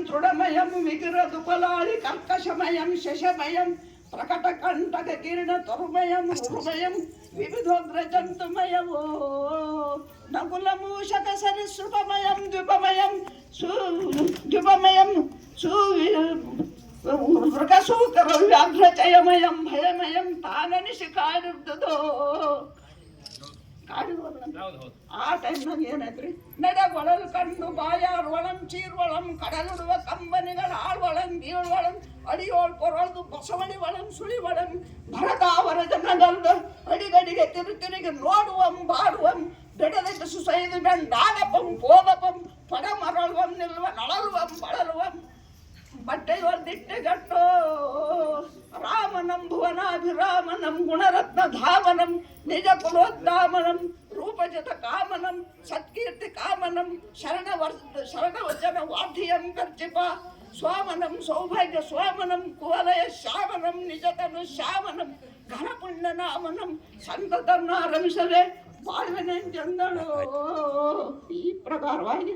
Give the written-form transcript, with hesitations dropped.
ದೃಢಮಯಂ ವಿಕಿರದುಪಲಾಳಿ ಕರ್ಕಶಮಯಂ ಶಶಮಯಂ ಪ್ರಕಟಕಂಟಕ ಕಿರಣ ತರುಮಯಂ ಉರುಮಯಂ ವಿವಿಧೋಗ್ರಜಂತುಮಯವೋ ನಕುಲಮೂಷಕ ಸರಿಸೃಪಮಯಂ ದ್ವಿಪಮಯಂ ದ್ವಿಪಮಯಂ ಮೃಗಸೂಕರ ವ್ಯಾಘ್ರಚಯಮಯಂ ಭಯಮಯಂ ತಾನನಿಸಿ ಕಾಡಿರ್ದದೋ ಆ ಟೈಮ್ನಾಗ ಏನೈತ್ರಿ ನಡೆಗೊಳಲ್ ಕಣ್ಣು ಬಾಯಾರ್ ಒಳಂ ಚೀರ್ವಳಂ ಕಡಲುಡುವ ಕಂಬನಿಗಳ ಆಳ್ವಳಂ ಬೀಳ್ವಳಂ ಅಡಿಯೋಳ್ ಕೊರಳ್ದು ಬಸವಣಿ ಒಳಂ ಸುಳಿ ಒಳಂ ಭರತಾವರ ಜನಗಲ್ದ ಅಡಿಗಡಿಗೆ ತಿರುತಿರಿಗೆ ನೋಡುವಂ ಬಾಡುವಂ ಬೆಡದ ಸುಸೈದು ಬೆಂಡಾಗಪಂ ಪೋಗಪಂ ಪಡಮರಳುವಂ ನಿಲ್ವ ನಳಲುವಂ ಬಳಲುವಂ ಬಟ್ಟೆಯೊಂದಿಟ್ಟೆಗಟ್ಟೋ ರಾಮನಂ ಭುವನಾಭಿರಾಮನಂ ಗುಣರತ್ನ ಧಾಮನಂ ನಿಜ ಕುಲೋದ್ದಾಮನಂ ರೂಪಜತ ಕಾಮನಂ ಸತ್ಕೀರ್ತಿ ಕಾಮನಂ ಶರಣವಚನ ವಾಧ್ಯಂ ಗರ್ಜಿಪ ಸ್ವಾಮನಂ ಸೌಭಾಗ್ಯ ಸ್ವಾಮನಂ ಕುವಲಯ ಶ್ಯಾಮನಂ ನಿಜತನು ಶ್ಯಾಮನಂ ಘನಪುಣ್ಯ ನಾಮನಂ ಸಂತತನ್ನ ರಮಿಸದೆ ಬಾಳ್ವೆನೆಂದಳು. ಈ ಪ್ರಕಾರವಾಗಿ